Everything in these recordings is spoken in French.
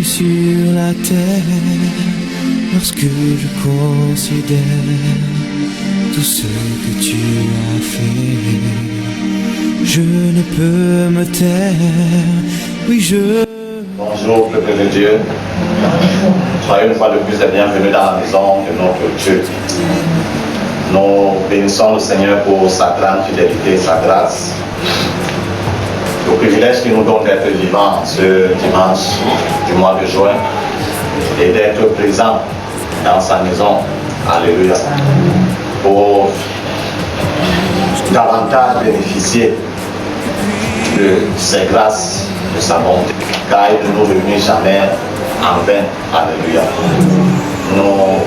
plus sur la terre lorsque je considère tout ce que tu as fait. Je ne peux me taire, oui je... Bonjour peuple de Dieu, soyez une fois de plus les bienvenus dans la maison de notre Dieu. Nous bénissons le Seigneur pour sa grande fidélité, sa grâce, le privilège qu'il nous donne d'être vivants ce dimanche du mois de juin et d'être présents dans sa maison. Alléluia. Pour davantage bénéficier de ses grâces, de sa bonté, car il ne nous réunit jamais en vain. Alléluia. Nous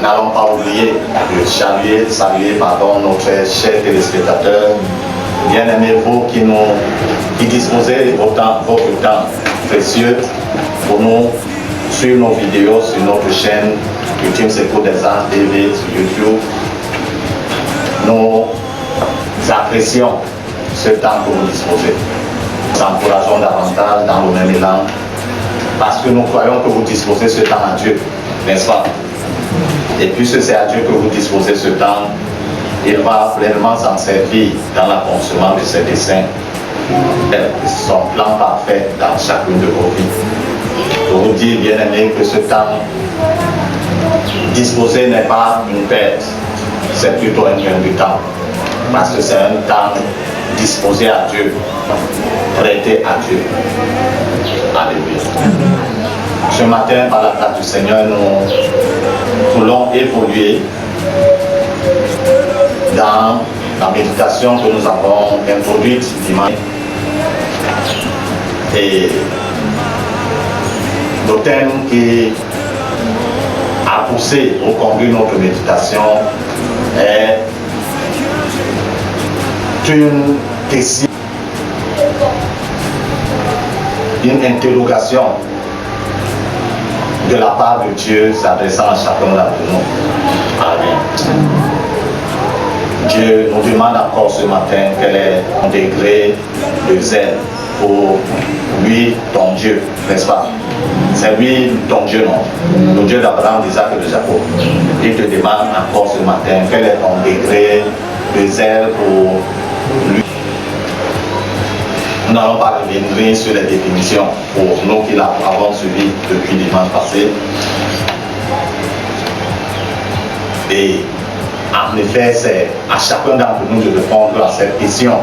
n'allons pas oublier de saluer notre cher téléspectateur, bien-aimés, vous qui disposez votre temps précieux pour nous suivre nos vidéos sur notre chaîne Ultime Secours des Anges TV sur YouTube. Nous apprécions ce temps que vous disposez. Nous encourageons davantage dans le même élan parce que nous croyons que vous disposez ce temps à Dieu, n'est-ce pas? Et puisque c'est à Dieu que vous disposez ce temps, il va pleinement s'en servir dans l'accomplissement de ses desseins, son plan parfait dans chacune de vos vies. Je vous dis, bien aimé, que ce temps disposé n'est pas une perte, c'est plutôt un gain du temps, parce que c'est un temps disposé à Dieu, prêté à Dieu. Alléluia. Ce matin, par la grâce du Seigneur, nous voulons évoluer dans la méditation que nous avons introduite dimanche. Et le thème qui a poussé ou conduit notre méditation est une question, une interrogation de la part de Dieu s'adressant à chacun d'entre nous. Amen. Dieu nous demande encore ce matin quel est ton degré de zèle pour lui, ton Dieu, n'est-ce pas? C'est lui ton Dieu, non? Le Dieu d'Abraham, d'Isaac et de Jacob. Il te demande encore ce matin quel est ton degré de zèle pour lui. Nous n'allons pas revenir sur les définitions pour nous qui l'avons suivi depuis dimanche passé. Et en effet, c'est à chacun d'entre nous de répondre à cette question.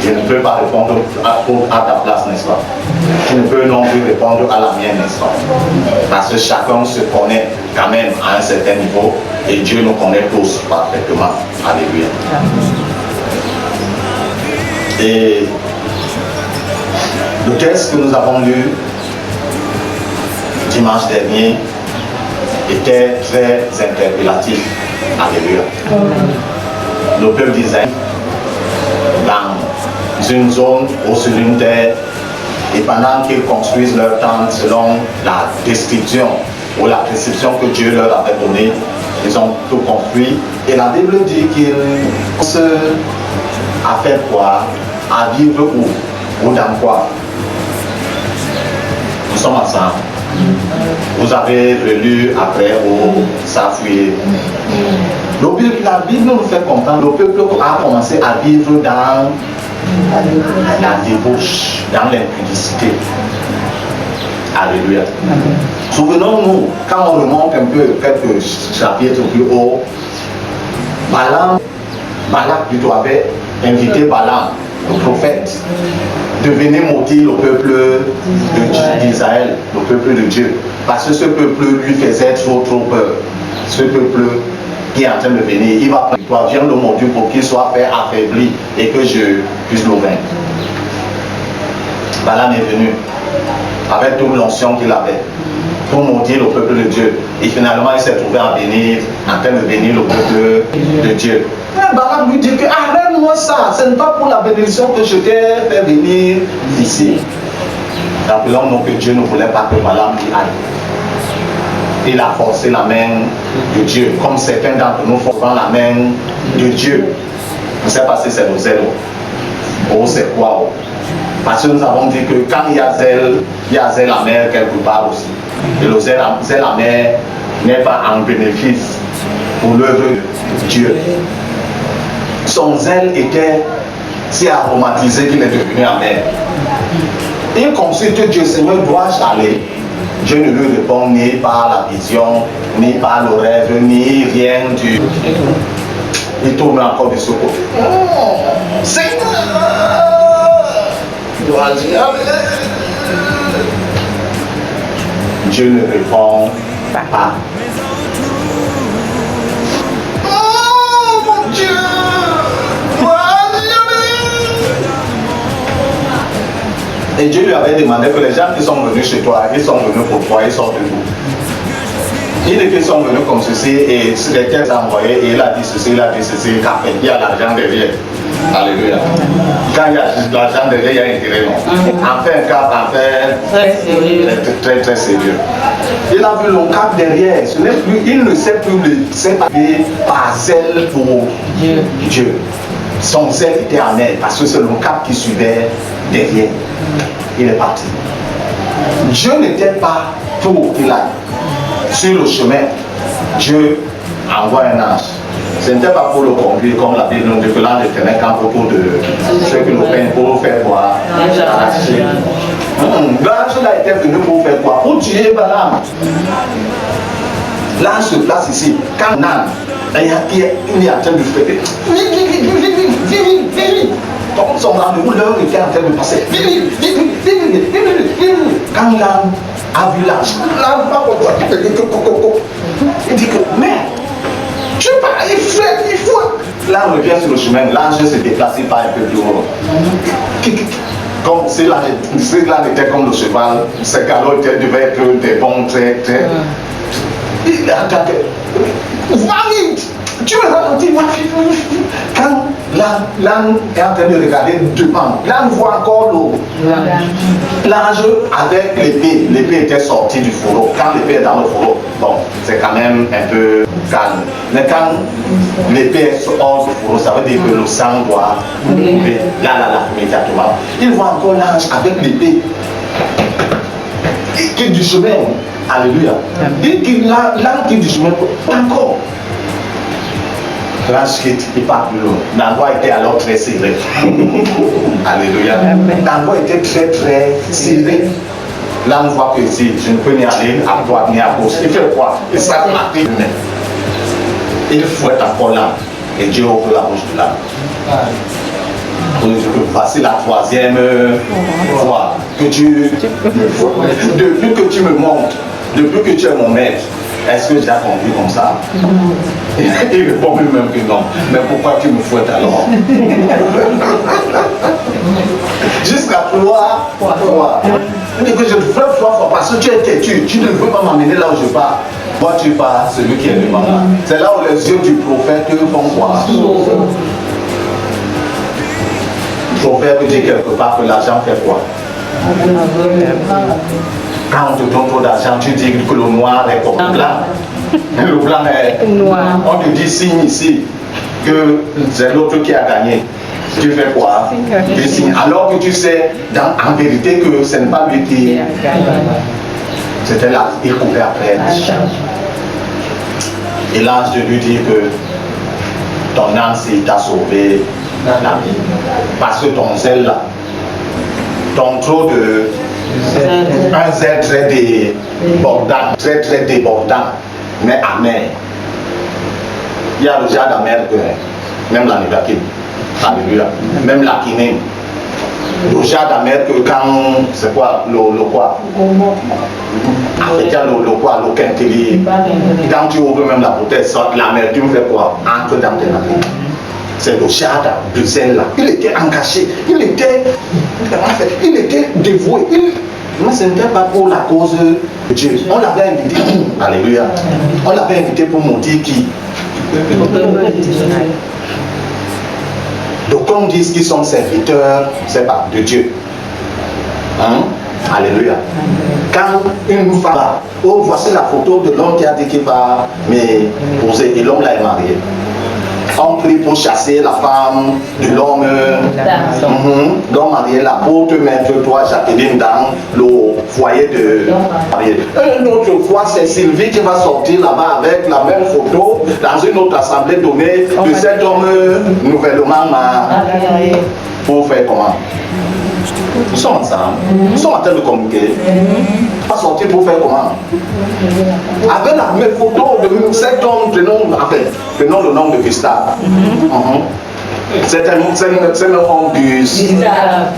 Je ne peux pas répondre à ta place, n'est-ce pas? Tu ne peux non plus répondre à la mienne, n'est-ce pas? Parce que chacun se connaît quand même à un certain niveau et Dieu nous connaît tous parfaitement. Alléluia. Et le texte que nous avons lu dimanche dernier était très interpellatif. Alléluia. Le peuple d'Israël, dans une zone ou sur une terre, et pendant qu'ils construisent leur tente selon la description ou la prescription que Dieu leur avait donnée, ils ont tout construit. Et la Bible dit qu'ils se à faire quoi? À vivre où? Ou dans quoi? Nous sommes ensemble. Vous avez relu après ou ça fouillé. La Bible nous fait comprendre, le peuple a commencé à vivre dans la débauche, dans l'impudicité. Alléluia. Souvenons-nous, quand on remonte un peu quelques chapitres plus haut, Balak plutôt avait invité Balaam, le prophète, de venir maudire le peuple d'Israël, le peuple de Dieu. Parce que ce peuple lui faisait trop peur. Ce peuple qui est en train de venir, il va prendre toi, viens le maudire pour qu'il soit fait affaibli et que je puisse le vaincre. Balaam est venu avec toute l'onction qu'il avait pour maudire le peuple de Dieu. Et finalement, il s'est trouvé en train de bénir le peuple de Dieu. Et Balaam lui dit que arrête-moi ça, ce n'est pas pour la bénédiction que je t'ai fait venir ici. Rappelons-nous que Dieu ne voulait pas que Balaam y aille. Il a forcé la main de Dieu, comme certains d'entre nous forcent la main de Dieu. Je ne sais pas si c'est le zèle ou c'est quoi. Parce que nous avons dit que quand il y a zèle amer quelque part aussi. Et le zèle amer n'est pas en bénéfice pour l'œuvre de Dieu. Son zèle était si aromatisé qu'il est devenu amer. Il consulte Dieu, Seigneur, dois-je aller? Dieu ne lui répond ni par la vision, ni par le rêve, ni rien du. Il tourne encore de ce côté. Seigneur, dois-je aller? Dieu ne répond pas. Oh mon Dieu! Et Dieu lui avait demandé que les gens qui sont venus chez toi, ils sont venus pour toi, ils sortent de vous. Il dit qu'ils sont venus comme ceci et les a envoyés et il a dit ceci, il a dit ceci, il y a l'argent derrière. Alléluia. Quand il y a l'argent derrière, il y a intérêt, non? En fait, un cap, en fait, très très sérieux. Il a vu le cap derrière. Ce n'est plus, il ne sait plus le séparer par zèle pour Dieu. Son zèle était amer parce que c'est le cap qui suivait derrière. Il est parti. Dieu n'était pas pour qu'il aille. Sur le chemin, Dieu envoie un ange. Ce n'était pas pour le conduire comme la Bible nous dit que l'ange tenait qu'un propos de ceux qui le prennent pour faire quoi? Arracher. L'ange là était venu pour faire quoi? Pour tuer Balaam. L'ange se place ici. Quand l'ange il est en train de faire. Vite. Comme son rendez-vous, l'heure était en train de passer. Vite. Quand l'ange a vu l'ange, l'ange va pour toi. Il dit que, mais, tu sais pas, il faut. L'ange revient sur le chemin, l'ange se déplace pas un peu plus haut. Comme si l'ange était comme le cheval, ses galops devaient être des bons très. Il a attaqué. Va vite! Tu me ralentis, ma fille. Quand l'âne est en train de regarder devant, l'âne voit encore l'eau. L'ange avec l'épée, l'épée était sortie du fourreau. Quand l'épée est dans le fourreau, bon, c'est quand même un peu calme. Mais quand l'épée est hors du fourreau, ça veut dire que le sang doit couler. Là, immédiatement. Il voit encore l'ange avec l'épée. Il quitte du chemin. Alléluia. L'ange quitte du chemin. Encore. L'ange quitte, il part plus loin. L'endroit était alors très serré. Alléluia. L'endroit était très très serré. L'ange voit que si je ne peux ni aller à droite ni à gauche. Il fait quoi? Il s'appelle. Il fouette encore l'ange. Et Dieu ouvre la bouche de l'ange. Voici la troisième fois que depuis que tu me montres, depuis que tu es mon maître, est-ce que j'ai compris comme ça? Il répond lui-même que non. Mais pourquoi tu me fouettes alors? Jusqu'à 3 fois. Il dit que je te fouette 3 fois parce que tu es têtu. Tu ne veux pas m'amener là où je pars. Moi tu pars, celui qui est devant là. C'est là où les yeux du prophète font quoi? Le prophète dit quelque part que l'argent fait quoi? Quand on te donne trop d'argent, tu dis que le noir est comme le blanc. Le blanc est noir. On te dit signe ici que c'est l'autre qui a gagné. Tu fais quoi? Tu signes. Alors que tu sais en vérité que ce n'est pas lui qui a gagné. C'était là, il courait après l'argent. Et l'ange de lui dit que ton âme s'il t'a sauvé la vie. Parce que ton zèle là, ton trop de un zèle très débordant, très très débordant, mais amer. Il y a le genre d'amer que même la Nivakim, alléluia, même la Kiné. Le genre d'amer que quand, c'est quoi, le quoi? En fait, il y a le quoi, le quintellier. Quand tu ouvres même la bouteille, l'amertume fait quoi? Entre dans tes narines. C'est le jardin de zèle-là. Il était engagé, il était dévoué. Mais ce n'était pas pour la cause de Dieu. On l'avait invité. Alléluia. On l'avait invité pour montrer qui. Donc on dit qu'ils sont serviteurs, c'est pas de Dieu. Hein? Alléluia. Quand une femme va, oh voici la photo de l'homme qui a dit qu'il va m'épouser et l'homme là est marié. On prie pour chasser la femme de l'homme. Donc Marie, l'apôtre, mettre toi, Jacqueline, dans le foyer de Marie. Une autre fois, c'est Sylvie qui va sortir là-bas avec la même photo dans une autre assemblée donnée de cet homme nouvellement marié. Pour faire comment? Nous sommes ensemble, nous sommes en train de communiquer. On va sortir pour faire comment? Avec la même photo de cet homme, prenons le nom de Gustave. C'est un homme Gustave.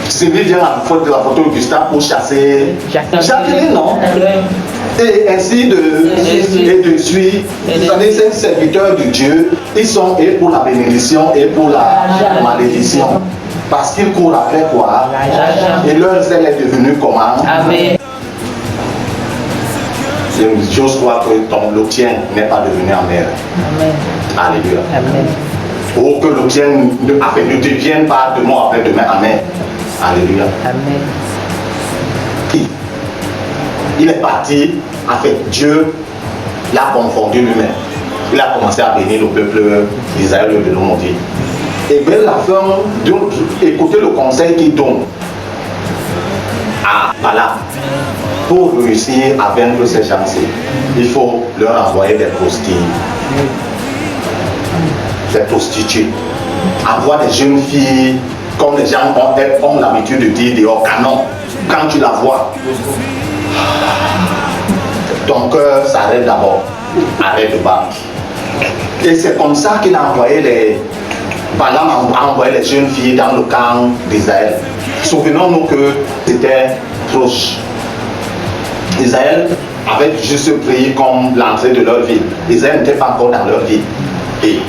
Sylvie vient à la photo de Gustave pour chasser Jacqueline, non? Et ainsi de suite. C'est un serviteur de Dieu. Ils sont et pour la bénédiction et pour la malédiction. Parce qu'ils courent après quoi? Et leur zèle est devenu comment? Amen. J'ose croire que le tien n'est pas devenu amer. Amen. Alléluia. Amen. Pour que le tien ne devienne pas demain après demain. Amen. Alléluia. Amen. Il est parti, en fait, Dieu l'a confondu lui-même. Il a commencé à bénir le peuple d'Israël de l'Omonti. Et bien la fin, écoutez le conseil qu'il donne à Balaam. Pour réussir à vaincre ces gens-ci, il faut leur envoyer des prostituées, avoir des jeunes filles, comme les gens ont l'habitude de dire dehors canon. Quand tu la vois, ton cœur s'arrête d'abord, arrête de battre. Et c'est comme ça qu'il a envoyé Balaam a envoyé les jeunes filles dans le camp d'Israël. Souvenons-nous que c'était proche. Israël avait juste pris comme l'entrée de leur ville. Israël n'était pas encore dans leur ville. Et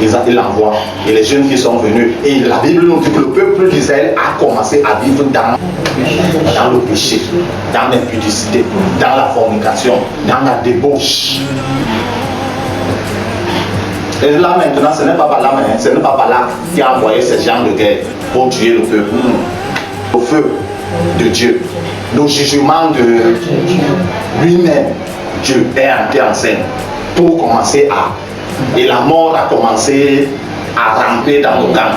il l'envoie. Et les jeunes filles sont venues. Et la Bible nous dit que le peuple d'Israël a commencé à vivre dans le péché, dans l'impudicité, dans la fornication, dans la débauche. Et là maintenant, ce n'est pas Balaam, ce n'est pas Balak qui a envoyé ces gens de guerre pour tuer le peuple. Le feu de Dieu, le jugement de lui-même, Dieu est entré en scène pour commencer à... Et la mort a commencé à ramper dans le camp,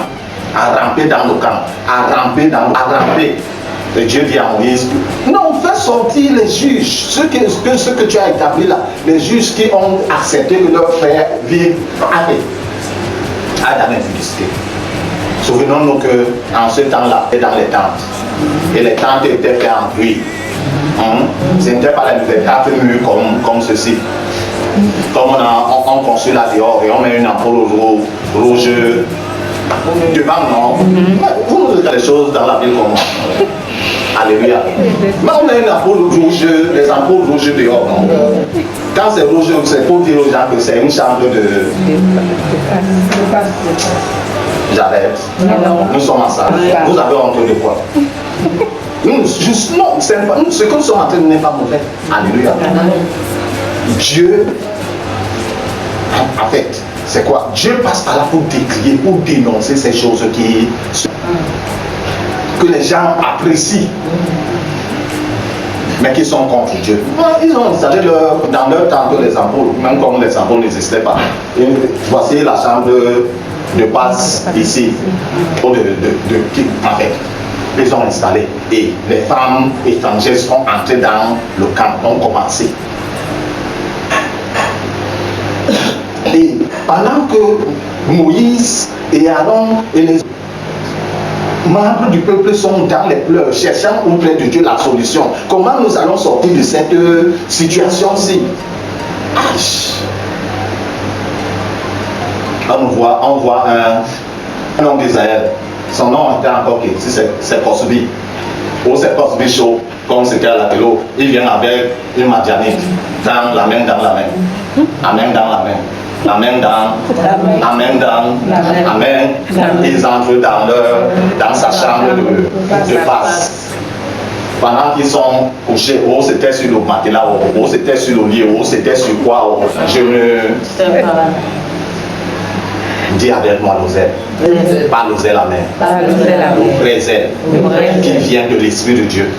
à ramper dans le camp, à ramper. Et Dieu dit à Moïse, non, fais sortir les juges, ce que tu as établi là, les juges qui ont accepté que leur frère vive à la impudicité. Souvenons-nous qu'en ce temps-là, et dans les tentes, et les tentes étaient faites en pluie. Ce n'était pas les quatre murs comme ceci. Comme on construit là dehors et on met une ampoule rouge devant, non? Vous nous dites les choses dans la ville comme moi. Alléluia. Mais on met une ampoule rouge, les ampoules rouges dehors, non? Quand c'est rouge, c'est pour dire aux gens que c'est une chambre de... J'arrête. Nous sommes ensemble. Vous avez honte de quoi? Non, ce que nous sommes en train de n'est pas mauvais. Alléluia. Dieu, en fait, c'est quoi? Dieu passe par là pour décrier, pour dénoncer ces choses que les gens apprécient, mais qui sont contre Dieu. Ils ont installé dans leur temps les ampoules, même comme les ampoules n'existaient pas. Et voici la chambre de passe ici, en fait. Ils ont installé et les femmes étrangères sont entrées dans le camp, ont commencé. Et pendant que Moïse et Aaron et les membres du peuple sont dans les pleurs, cherchant auprès de Dieu la solution, comment nous allons sortir de cette situation-ci? On voit un homme d'Israël. Son nom était encore qui? C'est Cosby. Ou c'est Cosby Show, comme c'était à la télé. Il vient avec une madianite, dans la main, la main dans la main. La main dans, amen. Ils entrent dans sa chambre de passe. Pendant qu'ils sont couchés, oh c'était sur le matelas, oh c'était sur le lit, oh c'était sur quoi, oh, je ne... Dis avec moi l'oseille. Pas l'oseille la main. Le vrai zèle qui vient de l'Esprit de Dieu.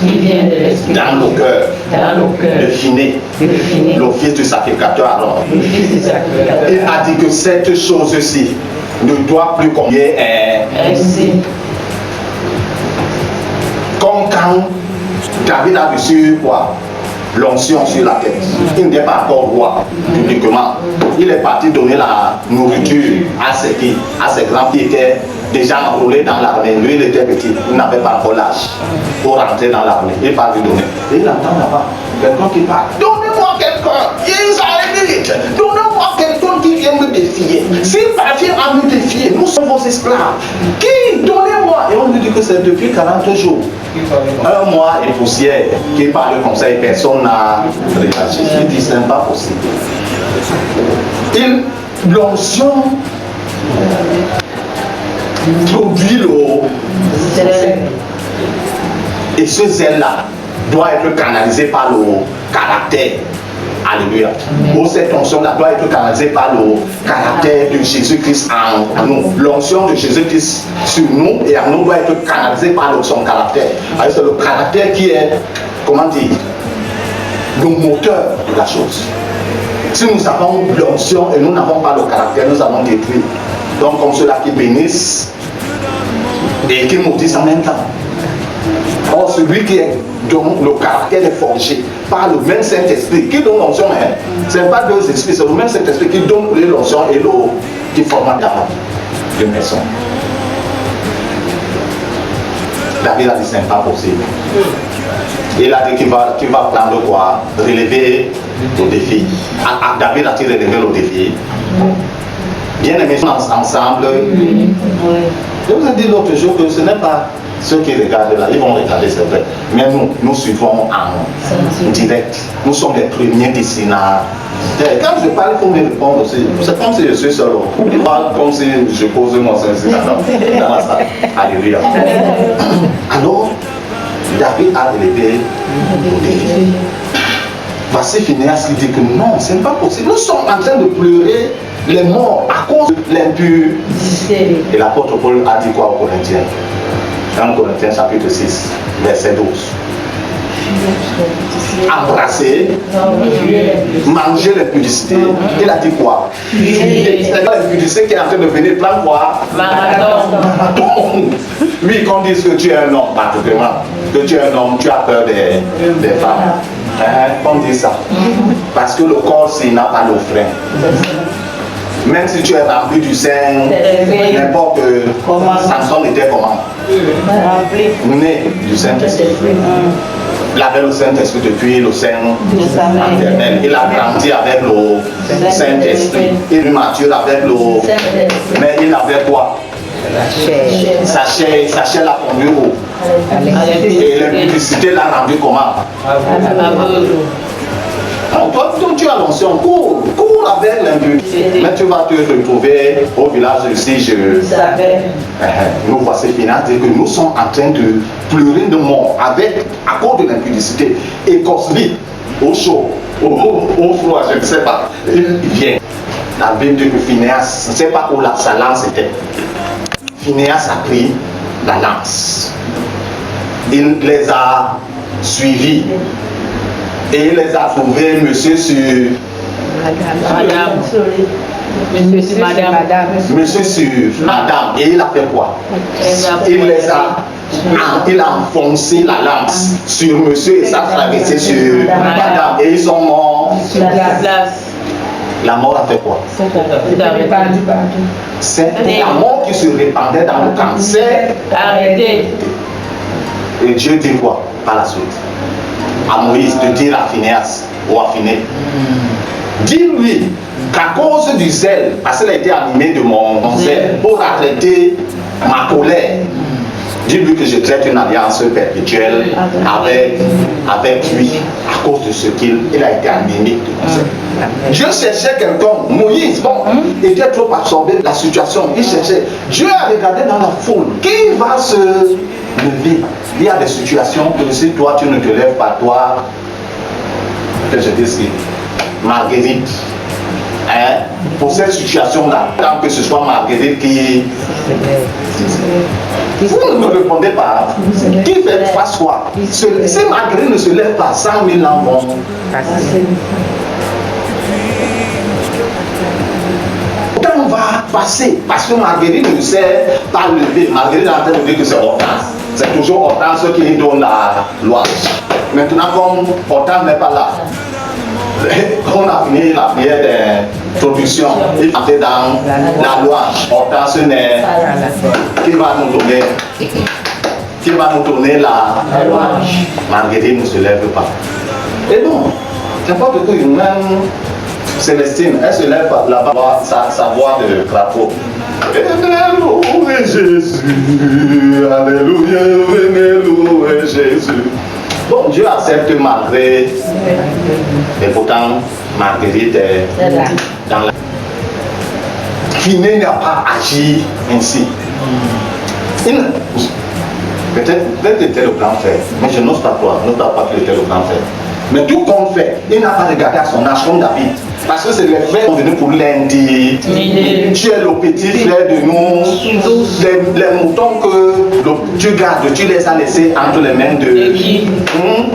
Dans nos cœurs. Le finet. L'office du sacrificateur alors. Il a dit que cette chose-ci ne doit plus combler comme quand David a reçu quoi? L'onction sur la tête. Il n'était pas encore roi publiquement. Il est parti donner la nourriture à ses grands qui étaient déjà enrôlés dans l'armée. Lui, il était petit, il n'avait pas encore l'âge pour rentrer dans l'armée. Il part lui donner. Et il entend là-bas quelqu'un qui parle. Donnez-moi quelqu'un. Donnez-moi quelqu'un qui vient me défier. S'il parvient à me défier, nous sommes vos esclaves. Qui? Donnez-moi. Et on lui dit que c'est depuis 40 jours. Un mois et poussière qui parle comme ça et personne n'a réagi. Il dit ce n'est pas possible. L'onction produit l'eau. Et ce zèle-là doit être canalisé par le caractère. Alléluia. Ou cette onction-là doit être canalisée par le caractère de Jésus-Christ en nous. L'onction de Jésus-Christ sur nous et en nous doit être canalisée par son caractère. C'est le caractère qui est, comment dire, le moteur de la chose. Si nous avons l'onction et nous n'avons pas le caractère, nous allons détruire. Donc comme ceux-là qui bénissent et qui maudissent en même temps. Or, celui qui est dont le caractère est forgé par le même Saint-Esprit qui donne l'onction, ce n'est pas deux esprits, c'est le même Saint-Esprit qui donne l'onction et qui formate une personne. David a dit ce n'est pas possible. Il a dit qu'il va prendre quoi? Relever le défi. David a-t-il relevé le défi? Bien aimés ensemble. Je vous ai dit l'autre jour que ce n'est pas ceux qui regardent là, ils vont regarder, c'est vrai. Mais nous suivons en direct. Nous sommes les premiers dessinateurs. Quand je parle, il faut me répondre aussi. C'est comme si je suis seul. Je parle comme si je pose mon sens dans la salle. Alléluia. Alors, David a relevé le défi. Voici Phinéas qui dit que non, ce n'est pas possible. Nous sommes en train de pleurer les morts à cause de l'impudicité. Et l'apôtre Paul a dit quoi aux Corinthiens? 1 Corinthiens chapitre 6, verset 12. Embrasser, manger l'impudicité. Il a dit quoi? C'est l'impudicité qui est en train de venir prendre quoi? Marathon. Lui, qu'on dise que tu es un homme, particulièrement, que tu es un homme, tu as peur des femmes. On dit ça. Parce que le corps, s'il n'a pas le frein. Même si tu es rempli du Saint, n'importe Samson était comment? Né du Saint-Esprit. Il avait le Saint-Esprit depuis le sein maternel. Il a grandi avec le Saint-Esprit. Il est mature avec le... Mais il avait quoi? Sa chair l'a conduit où? Et l'impudicité l'a rendu comment? Toi, tu as l'onction, cours avec l'impudicité. Mais tu vas te retrouver au village ici, nous voici Phinéas dire que nous sommes en train de pleurer de mort à cause de l'impudicité. Et Cosby, au chaud, au froid, je ne sais pas, il vient. La Bible dit que Phinéas, je ne sais pas où sa lance était. Phinéas a pris la lance. Il les a suivis. Et il les a trouvés, monsieur sur monsieur sur madame. Et il a fait quoi? Il a enfoncé la lance sur monsieur et ça a traversé sur madame. Et ils sont morts sur la place. La mort a fait quoi? C'est la mort qui se répandait dans le cancer. Arrêtez. Et Dieu dit quoi par la suite? À Moïse de dire à Phinéas ou à Phiné, dis-lui qu'à cause du zèle, parce qu'il a été animé de mon zèle pour arrêter ma colère, dis-lui que je traite une alliance perpétuelle avec lui à cause de ce qu'il a été animé de mon zèle. Dieu cherchait quelqu'un. Moïse, était trop absorbé de la situation. Il cherchait. Dieu a regardé dans la foule. Qui va se lever? Il y a des situations que si toi tu ne te lèves pas, toi, que je dis, Marguerite, Hein, pour cette situation-là, tant que ce soit Marguerite qui... Vous ne me répondez pas. Qui fait face quoi? Si Marguerite ne se lève pas, 100 000 ans vont passer. Quand on va passer, parce que Marguerite ne sait pas lever, Marguerite est en train de dire que c'est Hortense. C'est toujours Hortense qui donne la loi. Maintenant, comme Hortense n'est pas là, on a fini la prière d'introduction, il était dans la loi. Hortense n'est qui va nous donner la loi. Marguerite ne se lève pas. Et non, n'importe quoi, même Célestine, elle se lève là-bas, sa voix de crapaud. Alléluia Jésus, Alléluia, venez louer Jésus. Bon, Dieu accepte malgré, et pourtant Marguerite est dans la... Kiné n'a pas agi ainsi. Peut-être était le grand frère, mais je n'ose pas croire, ne pas qu'il était le grand frère. Mais tout compte fait, il n'a pas regardé à son âge comme David. Parce que c'est les frères qui sont venus pour l'interdire. Tu es le petit frère de nous. Les moutons que tu gardes, tu les as laissés entre les mains de qui?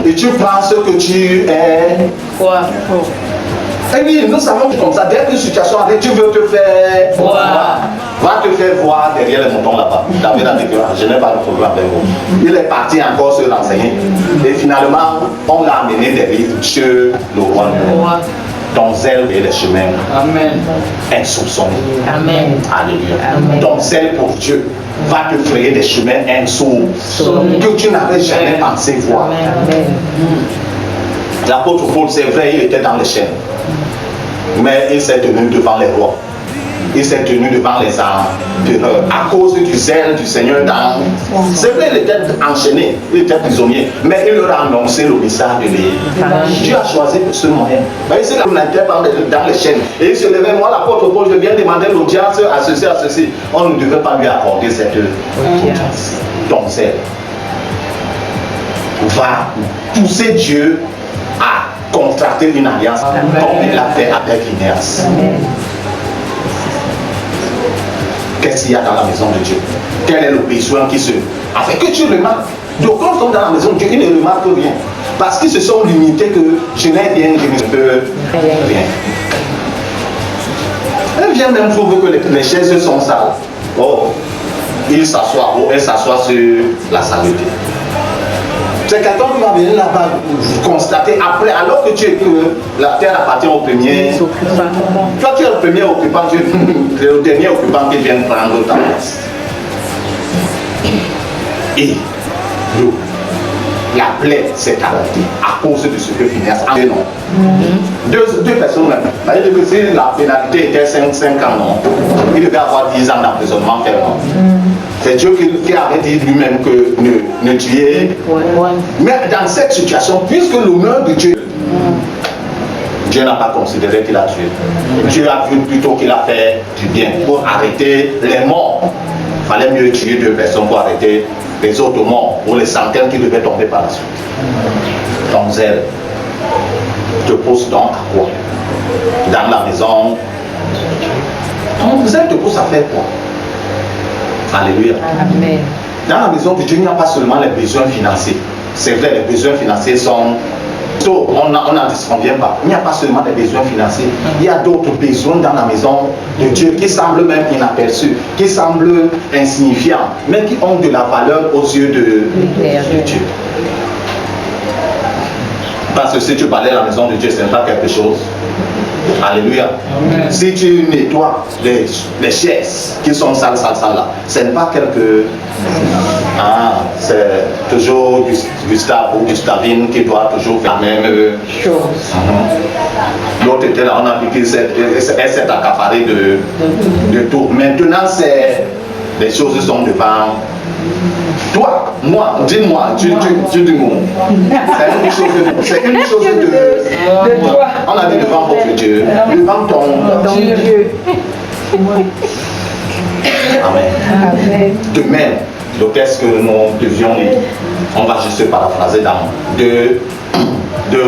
Et tu penses que tu es quoi? Et oui, nous savons que comme ça, dès qu'une situation arrive, tu veux te faire voir. Va te faire voir derrière les moutons là-bas. David a dit que je n'ai pas le problème avec vous. Il est parti encore se renseigner. Et finalement, on l'a amené derrière chez le roi. Ton zèle et les chemins insoupçonnés. Amen. Alléluia. Amen. Ton zèle pour Dieu va te frayer des chemins insoupçonnés que tu n'avais jamais pensé voir. L'apôtre Paul, c'est vrai, il était dans les chaînes. Mais il s'est tenu devant les rois. Il s'est tenu devant les empereurs à cause du zèle du Seigneur dans... C'est vrai, il était enchaîné, il était prisonnier, mais il leur a annoncé le message de l'évangile. Dieu a choisi ce moyen. Mais il n'était pas dans les chaînes. Et il se levait, moi l'apôtre Paul, je viens demander l'audience à ceci. On ne devait pas lui accorder cette audience. Ton zèle va pousser Dieu à contracter une alliance comme il l'a fait avec Inéas. Qu'est-ce qu'il y a dans la maison de Dieu? Quel est le besoin qui se... Afin que tu remarques. Donc quand ils sont dans la maison de Dieu, ils ne remarquent rien. Parce qu'ils se sont limités que je n'ai rien, je ne peux rien. Elle vient même trouver que les chaises sont sales. Oh, il s'assoit, elle s'assoit sur la saleté. C'est quelqu'un qui va venir là-bas, vous constatez après, alors que tu es que la terre appartient au premier. Toi tu es le premier occupant, tu es le dernier occupant qui vient prendre ta place. Et la plaie s'est arrêtée à cause de ce que Phinéas a fait. Deux personnes même. C'est-à-dire que si la pénalité était 5 ans, non, il devait avoir 10 ans d'emprisonnement ferme. C'est Dieu qui avait dit lui-même que ne tuer. Mais dans cette situation, puisque l'honneur de Dieu, Dieu n'a pas considéré qu'il a tué. Dieu a vu plutôt qu'il a fait du bien pour arrêter les morts. Il fallait mieux tuer 2 personnes pour arrêter les autres morts, ou les centaines qui devaient tomber par la suite. Ton zèle te pousse donc à quoi? Dans la maison, ton zèle te pousse à faire quoi? Alléluia. Amen. Dans la maison de Dieu, il n'y a pas seulement les besoins financiers. C'est vrai, les besoins financiers sont... On n'en disconvient pas. Il n'y a pas seulement des besoins financiers. Il y a d'autres besoins dans la maison de Dieu qui semblent même inaperçus, qui semblent insignifiants, mais qui ont de la valeur aux yeux de Dieu. Parce que si tu parlais à la maison de Dieu, ce n'est pas quelque chose. Alléluia. Amen. Si tu nettoies les chaises qui sont sales là, ce n'est pas quelque... c'est toujours Gustave ou Gustavine qui doit toujours faire la même chose. L'autre était là, on a dit qu'elle s'est accaparée de tout. Maintenant, les choses sont devant toi, moi, dis-moi, tu dis-moi. C'est une chose de toi. On a dit devant votre Dieu, devant ton Dieu. Amen. De même, donc qu'est-ce que nous devions lire? On va juste paraphraser dans 2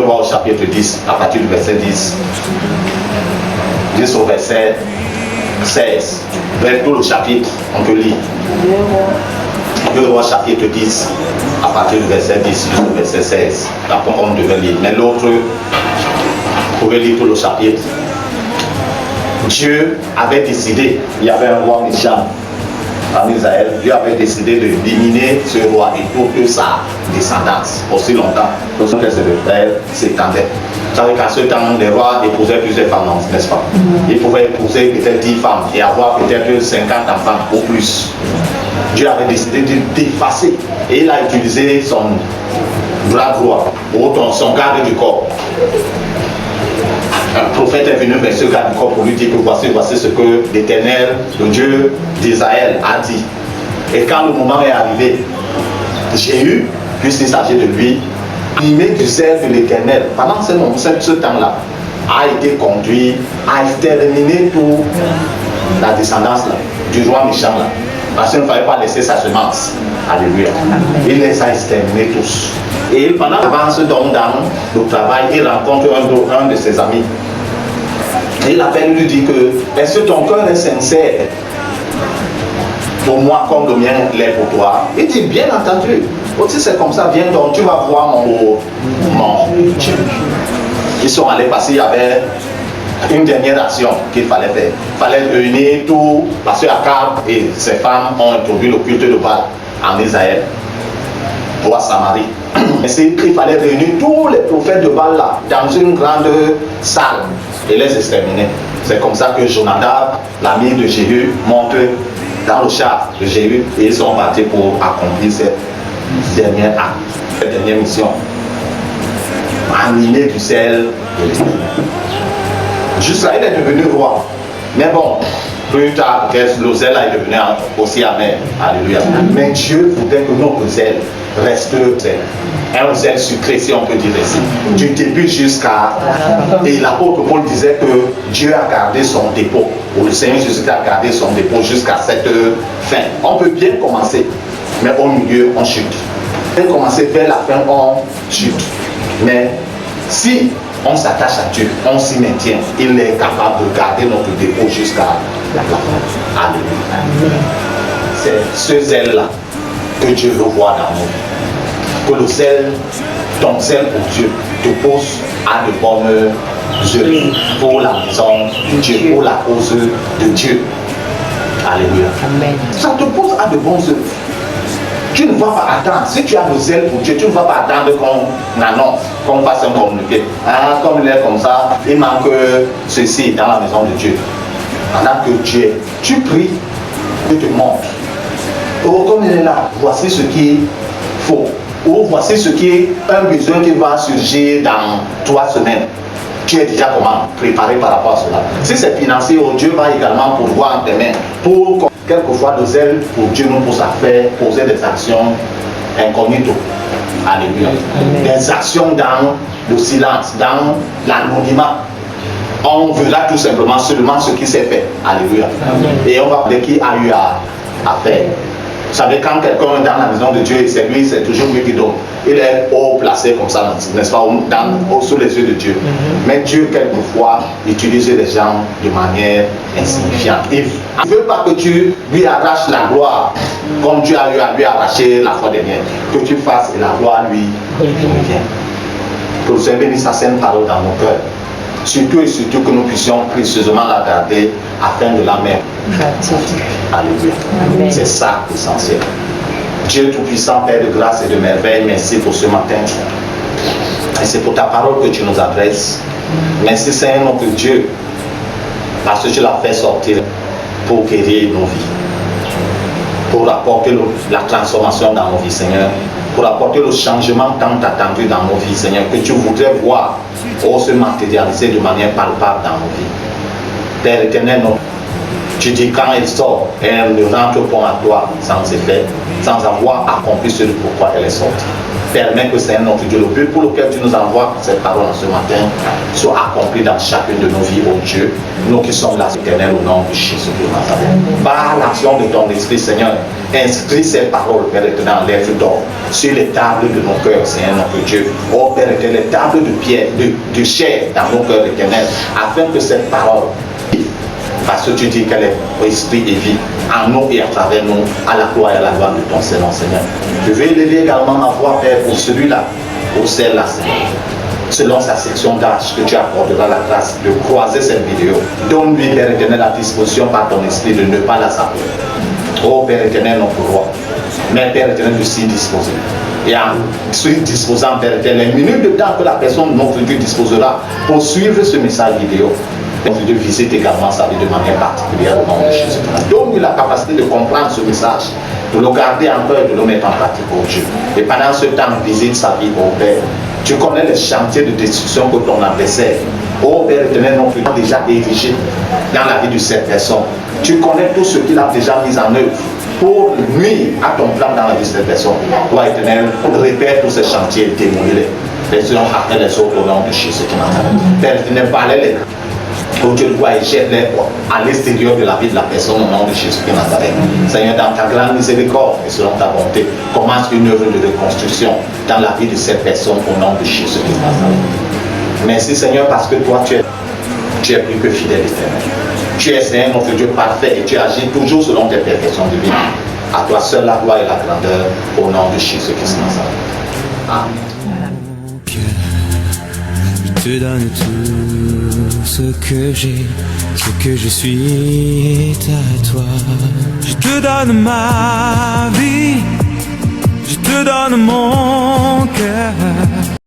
Rois chapitre 10, à partir du verset 10. jusqu'au verset 16. Vers tout le chapitre, on peut lire. 2 Rois chapitre 10, à partir du verset 10 jusqu'au verset 16. Après, on devait lire. Mais l'autre, vous pouvez lire tout le chapitre. Dieu avait décidé, il y avait un roi méchant en Israël, Dieu avait décidé de d'éliminer ce roi et toute sa descendance aussi longtemps que son frère s'étendait. Vous savez qu'à ce temps, les rois épousaient plusieurs femmes, n'est-ce pas? Ils pouvaient épouser peut-être 10 femmes et avoir peut-être 50 enfants ou plus. Dieu avait décidé d'effacer et il a utilisé son bras droit ou son garde du corps. Un prophète est venu vers ce garde du corps pour lui dire que voici ce que l'Éternel, le Dieu d'Israël, a dit. Et quand le moment est arrivé, Jéhu, puisqu'il s'agit de lui, animé du zèle de l'Éternel, pendant ce temps-là, a été conduit à exterminer toute la descendance là, du roi méchant là. Parce qu'il ne fallait pas laisser sa semence. Alléluia. Il les a exterminés tous. Et pendant qu'il avance dans le travail, il rencontre un de ses amis. Et il appelle lui dit que est-ce que ton cœur est sincère pour moi comme le mien l'est pour toi? Il dit bien entendu. Si c'est comme ça, viens donc, tu vas voir mon Dieu. Ils sont allés parce qu'il y avait une dernière action qu'il fallait faire. Il fallait réunir tout, parce qu'Akab et ses femmes ont introduit le culte de Baal en Israël, pour Samarie. Il fallait réunir tous les prophètes de Baal là, dans une grande salle et les exterminer. C'est comme ça que Jonadab, l'ami de Jéhu, monte dans le char de Jéhu et ils sont partis pour accomplir cette dernière acte, cette dernière mission. Animé du sel de l'Éternel. Jusqu'à il est devenu roi. Mais bon, plus tard, le zèle est devenu aussi amer. Alléluia. Mais Dieu voudrait que notre zèle reste zèle. Un zèle sucré, si on peut dire ainsi. Du début jusqu'à... Et l'apôtre Paul disait que Dieu a gardé son dépôt. Ou le Seigneur Jésus a gardé son dépôt jusqu'à cette fin. On peut bien commencer, mais au milieu, on chute. On peut commencer vers la fin, on chute. Mais si on s'attache à Dieu, on s'y maintient, il est capable de garder notre dépôt jusqu'à la fin. Alléluia. C'est ce zèle-là que Dieu veut voir dans nous. Que le zèle, ton zèle pour Dieu, te pousse à de bonnes œuvres pour la maison de Dieu, pour la cause de Dieu. Alléluia. Amen. Ça te pousse à de bonnes œuvres. Tu ne vas pas attendre. Si tu as le zèle pour Dieu, tu ne vas pas attendre qu'on annonce, qu'on fasse un communiqué. Ah, comme il est comme ça, il manque ceci dans la maison de Dieu. Pendant que Dieu, tu pries, Dieu te montre. Oh, comme il est là, voici ce qu'il faut. Ou voici ce qui est un besoin qui va surgir dans 3 semaines. Tu es déjà comment préparé par rapport à cela. Si c'est financier, oh, Dieu va également pourvoir en tes mains pour quelquefois le zèle pour Dieu nous pousse à faire, poser des actions incognito. Alléluia. Des actions dans le silence, dans l'anonymat. On verra tout simplement seulement ce qui s'est fait. Alléluia. Et on va parler qui a eu à faire. Vous savez, quand quelqu'un est dans la maison de Dieu, c'est lui, c'est toujours lui qui donne. Il est haut placé comme ça, n'est-ce pas, sous les yeux de Dieu. Mais Dieu, quelquefois, utilise les gens de manière insignifiante. Il ne veut pas que tu lui arraches la gloire, comme Dieu a eu à lui arracher la foi dernière. Que tu fasses et la gloire lui revient. Que le Seigneur bénisse sa sainte parole dans nos cœurs. Surtout et surtout que nous puissions précieusement la garder afin de la mettre. Alléluia. C'est ça l'essentiel. Dieu Tout-Puissant, Père de grâce et de merveille, merci pour ce matin. Et c'est pour ta parole que tu nous adresses. Merci Seigneur notre Dieu, parce que tu l'as fait sortir pour guérir nos vies, pour apporter la transformation dans nos vies, Seigneur, pour apporter le changement tant attendu dans nos vies, Seigneur, que tu voudrais voir se matérialiser de manière palpable dans nos vies. Père éternel, tu dis quand elle sort, elle ne rentre pas à toi sans effet, sans avoir accompli ce pourquoi elle est sortie. Permets que Seigneur notre Dieu, le but pour lequel tu nous envoies cette parole en ce matin, soit accompli dans chacune de nos vies, ô Dieu, nous qui sommes là, éternel, au nom de Jésus de Nazareth. Par l'action de ton esprit, Seigneur, inscris ces paroles, Père éternel, en lettres d'or, sur les tables de nos cœurs, Seigneur notre Dieu. Oh Père éternel, les tables de pierre, de chair dans nos cœurs éternels, afin que cette parole Parce que tu dis qu'elle est esprit et vie en nous et à travers nous, à la gloire et à la gloire de ton Seigneur, Seigneur. Je vais l'élever également ma voix, Père, pour celui-là, pour celle-là, Seigneur. Selon sa section d'âge, que tu accorderas la grâce de croiser cette vidéo. Donne-lui, Père éternel, la disposition par ton esprit de ne pas la zapper. Oh Père éternel, notre roi. Mais Père éternel, de s'y disposer. Et en se disposant, Père éternel, les minutes de temps que la personne, notre Dieu, disposera pour suivre ce message vidéo. Notre Dieu visite également sa vie de manière particulière au nom de Jésus. Donne-lui la capacité de comprendre ce message, de le garder en cœur et de le mettre en pratique, oh Dieu. Et pendant ce temps, visite sa vie, oh Père. Tu connais les chantiers de destruction que ton adversaire, oh Père éternel, notre Dieu, a déjà érigé dans la vie de cette personne. Tu connais tout ce qu'il a déjà mis en œuvre pour nuire à ton plan dans la vie de cette personne. Toi éternel, répète tous ces chantiers, démolis-les les uns après les autres au nom de Jésus qui m'entend. Père éternel, parlez-les. Oh Dieu, toi et jette-les à l'extérieur de la vie de la personne au nom de Jésus qui Nazareth. Seigneur, dans ta grande miséricorde et selon ta bonté, commence une œuvre de reconstruction dans la vie de cette personne au nom de Jésus qui Nazareth. Merci Seigneur parce que toi tu es plus que fidèle et éternel. Tu es Seigneur notre Dieu parfait et tu agis toujours selon tes perfections divines. À toi seul la gloire et la grandeur au nom de Jésus qui Nazareth. Amen. Je te donne tout ce que j'ai, ce que je suis est à toi. Je te donne ma vie, je te donne mon cœur.